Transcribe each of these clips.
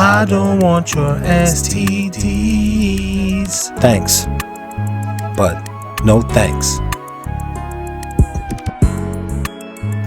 I don't want your STDs. Thanks, but no thanks.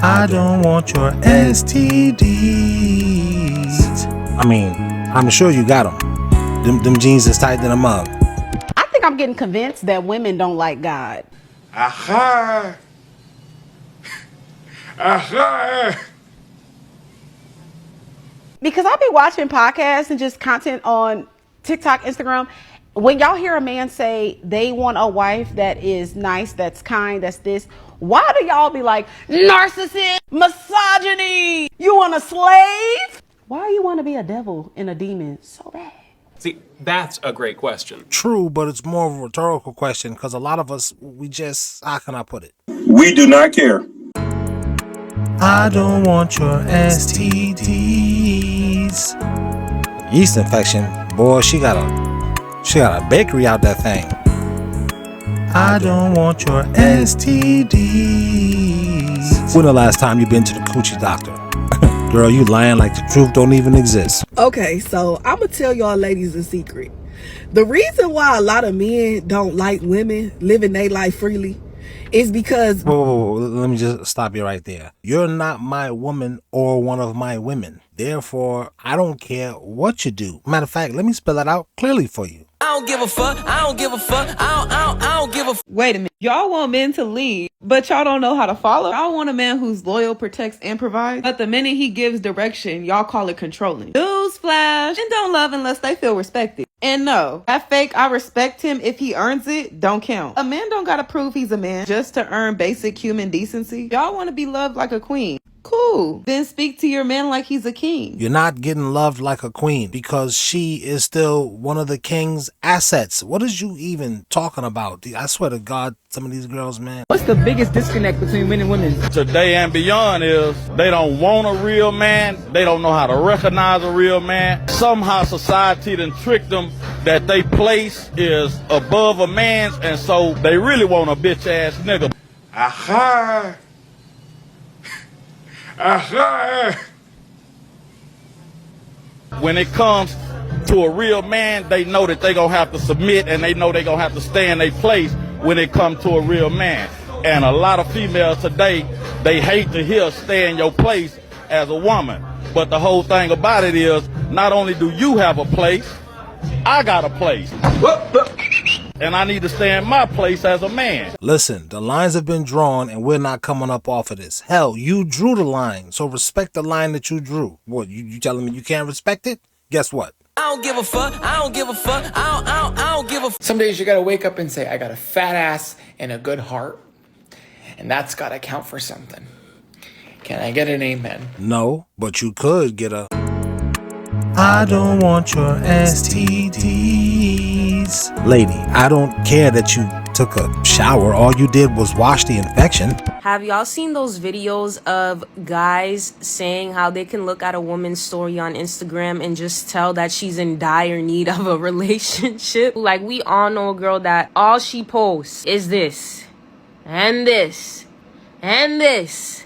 I don't want your STDs. I mean, I'm sure you got them. Them jeans is tight than a mug. I think I'm getting convinced that women don't like God. Aha! Aha! Because I'll be watching podcasts and just content on TikTok, Instagram. When y'all hear a man say they want a wife that is nice, that's kind, that's this, why do y'all be like, narcissist, misogyny, you want a slave? Why you want to be a devil and a demon so bad? See, that's a great question. True, but it's more of a rhetorical question because a lot of us, we just, how can I put it? We do not care. I don't want your STDs. Yeast infection, boy, she got a bakery out that thing. I don't want your STDs. When the last time you been to the coochie doctor? Girl, you lying like the truth don't even exist. Okay, so I'm gonna tell y'all ladies a secret. The reason why a lot of men don't like women living their life freely is because... Whoa, let me just stop you right there. You're not my woman or one of my women. Therefore, I don't care what you do. Matter of fact, let me spell it out clearly for you. I don't give a fuck. I don't give a fuck. I don't give a fuck. Wait a minute. Y'all want men to lead, but y'all don't know how to follow? Y'all want a man who's loyal, protects, and provides, but the minute he gives direction, y'all call it controlling. Newsflash, men don't love unless they feel respected. And no, that fake I respect him if he earns it don't count. A man don't gotta prove he's a man just to earn basic human decency. Y'all want to be loved like a queen. Cool. Then speak to your man like he's a king. You're not getting loved like a queen because she is still one of the king's assets. What is you even talking about? I swear to God, some of these girls, man. What's the biggest disconnect between men and women? Today and beyond is they don't want a real man. They don't know how to recognize a real man. Somehow society done tricked them that they place is above a man's, and so they really want a bitch ass nigga. Aha! Aha! When it comes to a real man, they know that they gonna have to submit, and they know they gonna have to stay in their place when it comes to a real man. And a lot of females today, they hate to hear stay in your place as a woman. But the whole thing about it is, not only do you have a place, I got a place. And I need to stay in my place as a man. Listen, the lines have been drawn and we're not coming up off of this. Hell, you drew the line, so respect the line that you drew. What, you telling me you can't respect it? Guess what? I don't give a fuck. I don't give a fuck. I don't give a fuck. Some days you gotta wake up and say, I got a fat ass and a good heart. And that's gotta count for something. Can I get an amen? No, but you could get a... I don't want your STDs. Lady, I don't care that you took a shower. All you did was wash the infection. Have y'all seen those videos of guys saying how they can look at a woman's story on Instagram and just tell that she's in dire need of a relationship? Like, we all know a girl that all she posts is this, and this, and this,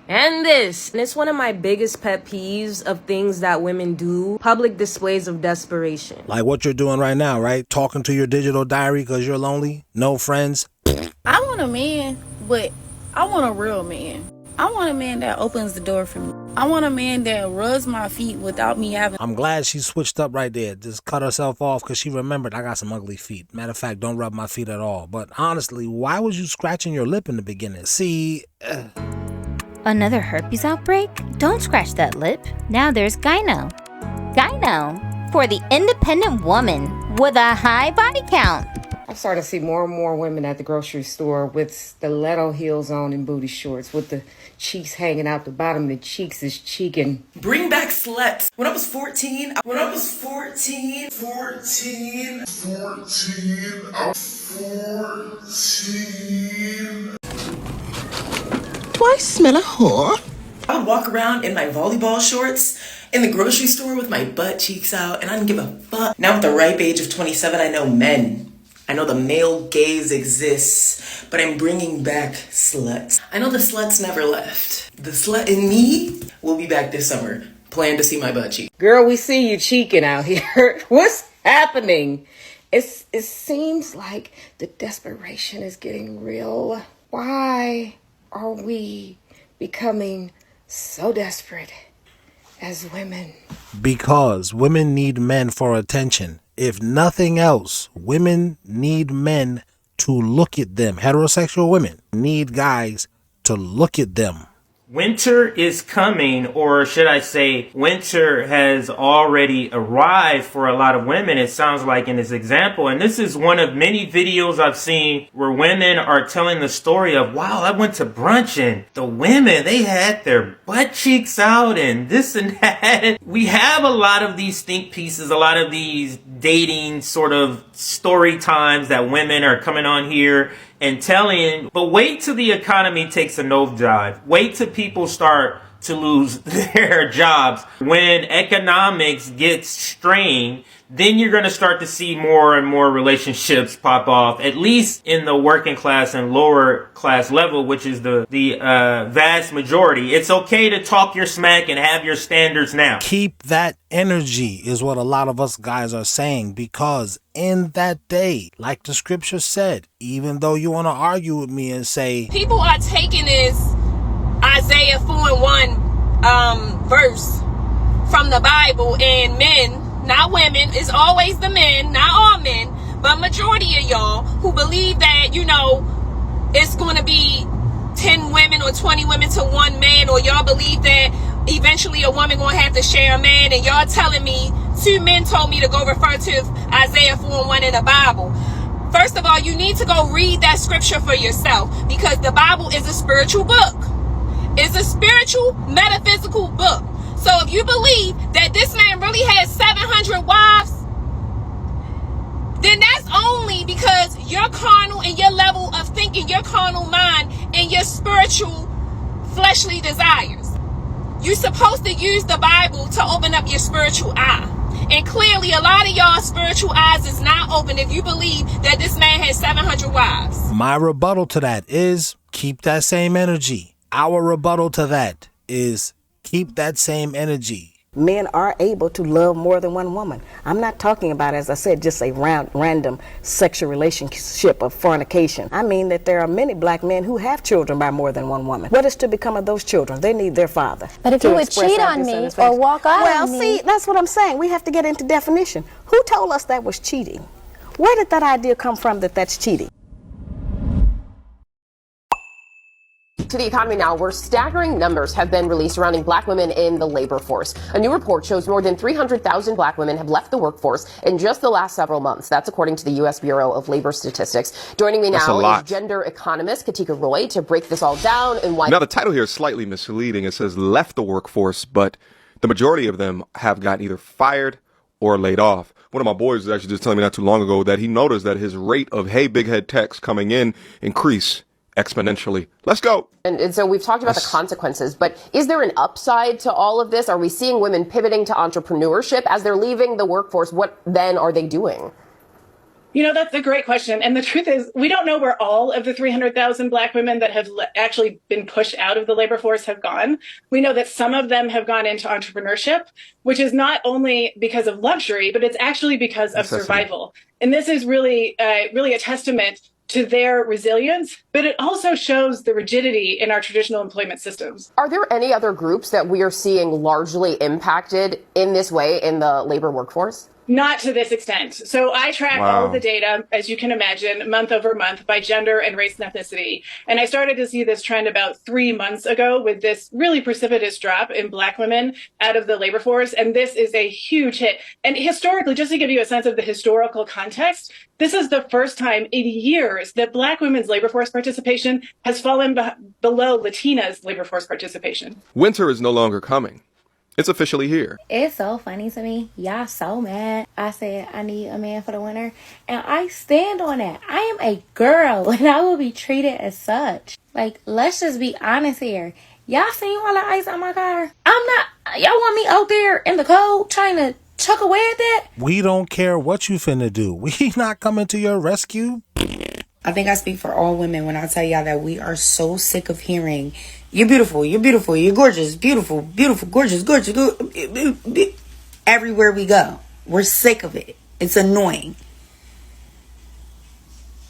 and this. And it's one of my biggest pet peeves of things that women do. Public displays of desperation. Like what you're doing right now, right? Talking to your digital diary because you're lonely? No friends? I want a man, but I want a real man. I want a man that opens the door for me. I want a man that rubs my feet without me having... I'm glad she switched up right there. Just cut herself off because she remembered I got some ugly feet. Matter of fact, don't rub my feet at all. But honestly, why was you scratching your lip in the beginning? See... Another herpes outbreak? Don't scratch that lip. Now there's Gyno. Gyno, for the independent woman with a high body count. I've started to see more and more women at the grocery store with stiletto heels on and booty shorts, with the cheeks hanging out. The bottom of the cheeks is cheeking. Bring back sluts. When I was 14, I was 14. Do I smell a whore? I would walk around in my volleyball shorts in the grocery store with my butt cheeks out, and I didn't give a fuck. Now at the ripe age of 27, I know men. I know the male gaze exists, but I'm bringing back sluts. I know the sluts never left. The slut in me will be back this summer. plan to see my butt cheek. Girl, we see you cheeking out here. What's happening? It seems like the desperation is getting real. Why are we becoming so desperate as women? Because women need men for attention. If nothing else, women need men to look at them. Heterosexual women need guys to look at them. Winter is coming, or should I say, winter has already arrived for a lot of women, it sounds like in this example. And this is one of many videos I've seen where women are telling the story of, wow, I went to brunch and the women, they had their butt cheeks out and this and that. We have a lot of these think pieces, a lot of these dating sort of story times that women are coming on here and telling, but wait till the economy takes a nosedive. Wait till people start to lose their jobs. When economics gets strained, then you're going to start to see more and more relationships pop off, at least in the working class and lower class level, which is the vast majority. It's okay to talk your smack and have your standards now. Keep that energy is what a lot of us guys are saying, because in that day, like the scripture said, even though you want to argue with me and say People are taking this Isaiah 4:1 verse from the Bible, and men, not women, it's always the men, not all men, but majority of y'all who believe that, you know, it's going to be 10 women or 20 women to one man, or y'all believe that eventually a woman going to have to share a man, and y'all telling me 2 men told me to go refer to Isaiah 4:1 in the Bible. First of all, you need to go read that scripture for yourself, because the Bible is a spiritual book. It's a spiritual, metaphysical book. So if you believe that this man really has 700 wives, then that's only because your carnal and your level of thinking, your carnal mind and your spiritual fleshly desires. You're supposed to use the Bible to open up your spiritual eye. And clearly a lot of y'all spiritual eyes is not open if you believe that this man has 700 wives. my rebuttal to that is keep that same energy. Our rebuttal to that is keep that same energy. Men are able to love more than one woman. I'm not talking about, as I said, just a random sexual relationship of fornication. I mean that there are many black men who have children by more than one woman. What is to become of those children? They need their father. But if you would cheat on me or walk out on me... Well, see, that's what I'm saying. We have to get into definition. Who told us that was cheating? Where did that idea come from that that's cheating? To the economy now, where staggering numbers have been released surrounding black women in the labor force. A new report shows more than 300,000 black women have left the workforce in just the last several months. That's according to the U.S. Bureau of Labor Statistics. Joining me now is gender economist Katika Roy to break this all down and why. Now, the title here is slightly misleading. It says left the workforce, but the majority of them have gotten either fired or laid off. One of my boys was actually just telling me not too long ago that he noticed that his rate of hey big head texts coming in increased exponentially. Let's go. And so we've talked about the consequences, but is there an upside to all of this? Are we seeing women pivoting to entrepreneurship as they're leaving the workforce? What then are they doing? You know, that's a great question. And the truth is, we don't know where all of the 300,000 black women that have actually been pushed out of the labor force have gone. We know that some of them have gone into entrepreneurship, which is not only because of luxury, but it's actually because of survival. And this is really a testament to their resilience, but it also shows the rigidity in our traditional employment systems. Are there any other groups that we are seeing largely impacted in this way in the labor workforce? Not to this extent. So I track all of the data, as you can imagine, month over month by gender and race and ethnicity. And I started to see this trend about 3 months ago with this really precipitous drop in black women out of the labor force. And this is a huge hit. And historically, just to give you a sense of the historical context, this is the first time in years that black women's labor force participation has fallen below Latina's labor force participation. Winter is no longer coming. It's officially here. It's so funny to me. Y'all so mad. I said I need a man for the winter, and I stand on that. I am a girl, and I will be treated as such. Like, let's just be honest here. Y'all seen all the ice on my car? I'm not. Y'all want me out there in the cold trying to chuck away at that? We don't care what you finna do. We not coming to your rescue. I think I speak for all women when I tell y'all that we are so sick of hearing, you're beautiful, you're gorgeous, beautiful, gorgeous, everywhere we go. We're sick of it. It's annoying.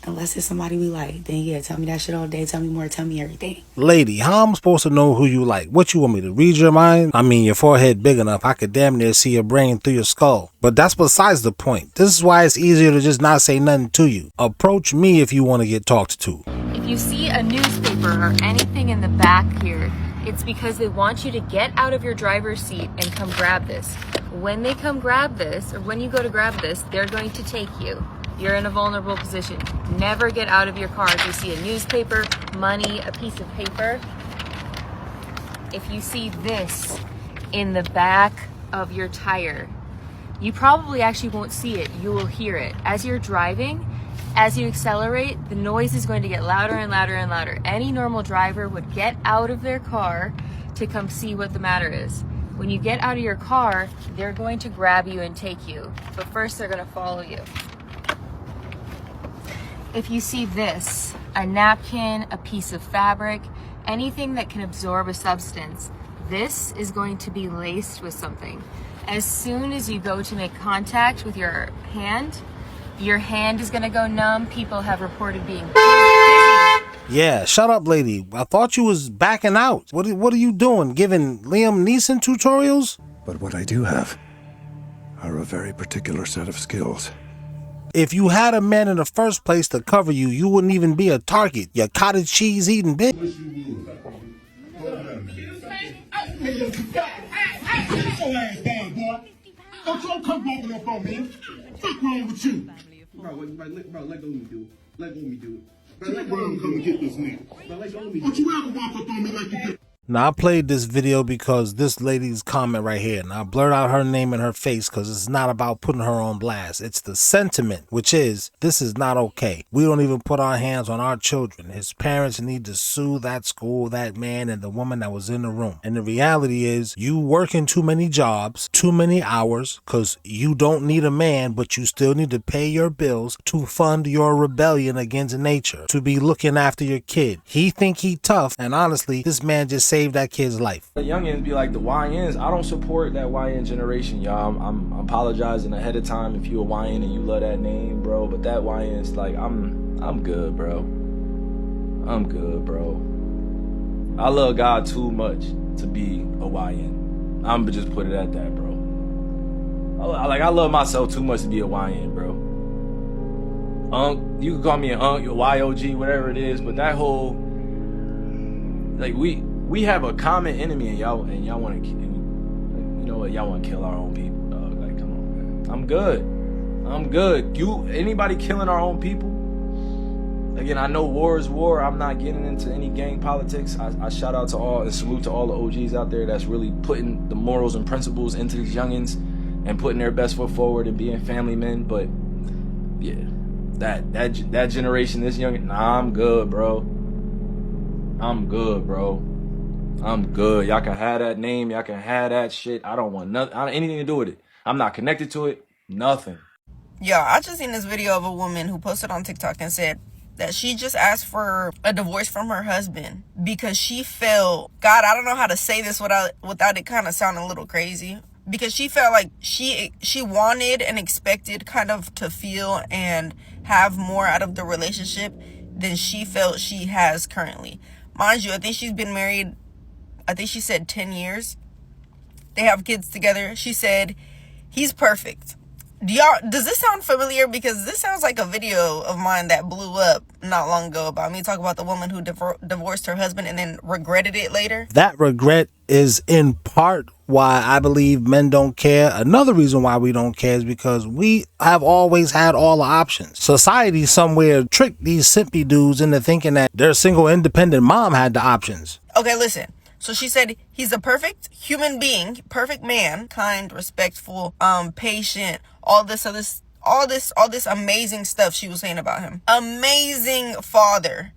Unless it's somebody we like, then yeah, tell me that shit all day, tell me more, tell me everything. Lady, how am I supposed to know who you like? What, you want me to read your mind? I mean, your forehead big enough, I could damn near see your brain through your skull. But that's besides the point. This is why it's easier to just not say nothing to you. Approach me if you want to get talked to. If you see a newspaper or anything in the back here, it's because they want you to get out of your driver's seat and come grab this. When they come grab this, or when you go to grab this, they're going to take you. You're in a vulnerable position. Never get out of your car if you see a newspaper, money, a piece of paper. If you see this in the back of your tire, you probably actually won't see it. You will hear it. As you're driving, as you accelerate, the noise is going to get louder and louder and louder. Any normal driver would get out of their car to come see what the matter is. When you get out of your car, they're going to grab you and take you. But first, they're going to follow you. If you see this, a napkin, a piece of fabric, anything that can absorb a substance, this is going to be laced with something. As soon as you go to make contact with your hand is going to go numb. People have reported being dizzy. Yeah, shut up, lady. I thought you was backing out. What are you doing? Giving Liam Neeson tutorials? But what I do have are a very particular set of skills. If you had a man in the first place to cover you, you wouldn't even be a target. You cottage cheese eating bitch. Don't come walking up on me. What's wrong with you? Bro, let go of me, dude. Let go of me, dude. Bro, let go of me, come and get this nigga. Bro, let go of me. Don't you ever walk up on me like you did. Now, I played this video because this lady's comment right here. Now, I blurred out her name and her face because it's not about putting her on blast. It's the sentiment, which is, this is not okay. We don't even put our hands on our children. His parents need to sue that school, that man, and the woman that was in the room. And the reality is, you working too many jobs, too many hours, because you don't need a man, but you still need to pay your bills to fund your rebellion against nature, to be looking after your kid. He think he tough, and honestly, this man just saved that kid's life. The youngins be like the YNs. I don't support that YN generation, y'all. I'm apologizing ahead of time if you a YN and you love that name, bro. But that YN's like, I'm good, bro. I'm good, bro. I love God too much to be a YN. I'm just put it at that, bro. I love myself too much to be a YN, bro. You can call me an unk, YOG, whatever it is, but that whole, like, we have a common enemy, and y'all want to, you know what? Y'all want to kill our own people, dog. Like, come on, man. I'm good. Anybody killing our own people? Again, I know war is war. I'm not getting into any gang politics. I shout out to all and salute to all the OGs out there that's really putting the morals and principles into these youngins and putting their best foot forward and being family men. But yeah, that generation, this youngin, nah, I'm good, bro. I'm good, bro. I'm good. Y'all can have that name. Y'all can have that shit. I don't want nothing. I don't anything to do with it. I'm not connected to it. Nothing. Yo, I just seen this video of a woman who posted on TikTok and said that she just asked for a divorce from her husband because she felt, God, I don't know how to say this without it kind of sounding a little crazy, because she felt like she wanted and expected kind of to feel and have more out of the relationship than she felt she has currently. Mind you, I think she's been married, I think she said 10 years. They have kids together. She said, he's perfect. Does this sound familiar? Because this sounds like a video of mine that blew up not long ago about me talking about the woman who divorced her husband and then regretted it later. That regret is in part why I believe men don't care. Another reason why we don't care is because we have always had all the options. Society somewhere tricked these simpy dudes into thinking that their single independent mom had the options. Okay, listen. So she said he's a perfect human being, perfect man, kind, respectful, patient, all this amazing stuff she was saying about him. Amazing father.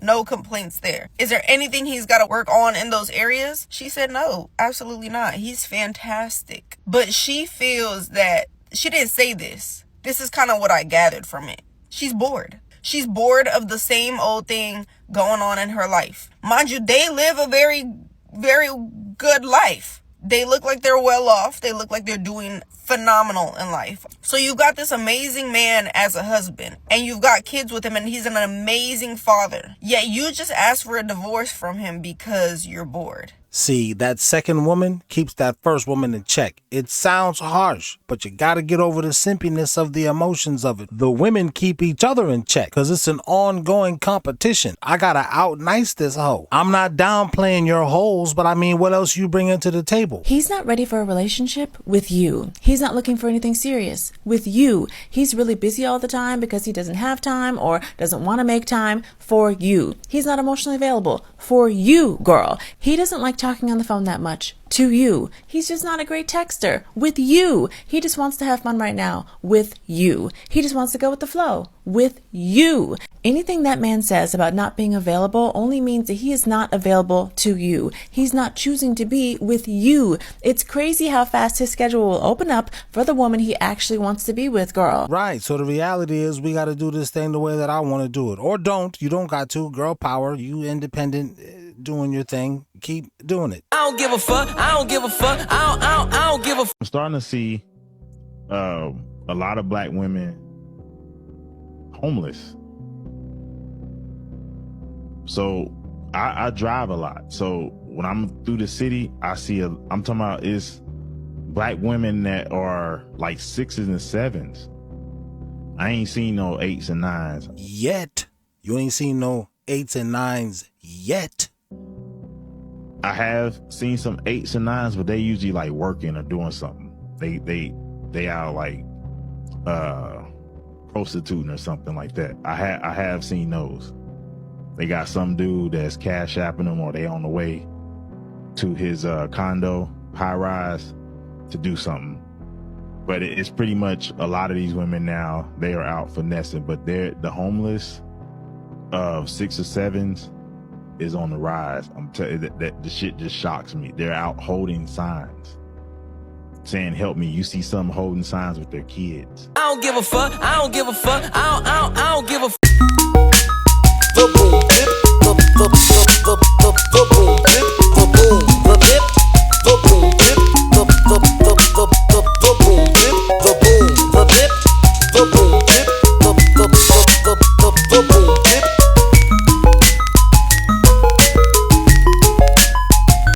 No complaints there. Is there anything he's got to work on in those areas? She said no, absolutely not. He's fantastic. But she feels that, she didn't say this. This is kind of what I gathered from it. She's bored. She's bored of the same old thing going on in her life. Mind you, they live a very, very good life. They look like they're well off. They look like they're doing phenomenal in life. So you got this amazing man as a husband, and you've got kids with him, and he's an amazing father. Yet you just asked for a divorce from him because you're bored. See, that second woman keeps that first woman in check. It sounds harsh, but you gotta get over the simpiness of the emotions of it. The women keep each other in check because it's an ongoing competition. I gotta out nice this hoe. I'm not downplaying your holes, but I mean, what else you bringing to the table? He's not ready for a relationship with you. He's not looking for anything serious with you. He's really busy all the time because he doesn't have time or doesn't want to make time for you. He's not emotionally available for you, girl. He doesn't like talking on the phone that much to you. He's just not a great texter with you. He just wants to have fun right now with you. He just wants to go with the flow with you. Anything that man says about not being available only means that he is not available to you. He's not choosing to be with you. It's crazy how fast his schedule will open up for the woman he actually wants to be with, girl. Right, so the reality is we got to do this thing the way that I want to do it. Or don't. You don't got to. Girl power. You independent, doing your thing. Keep doing it. I don't give a fuck. I don't give a fuck. I don't give a fuck. I'm starting to see a lot of black women homeless. So I drive a lot. So when I'm through the city, I see I'm talking about is black women that are like 6s and 7s. I ain't seen no 8s and 9s. Yet. You ain't seen no 8s and 9s yet. I have seen some 8s and 9s, but they usually like working or doing something. They are like prostituting or something like that. I have seen those. They got some dude that's cash apping them, or they on the way to his condo, high rise, to do something. But it's pretty much a lot of these women now, they are out finessing, but the homeless of 6 or 7s is on the rise. I'm telling you that the shit just shocks me. They're out holding signs saying, help me. You see some holding signs with their kids. I don't give a fuck. I don't give a fuck. I don't give a fuck. The boom.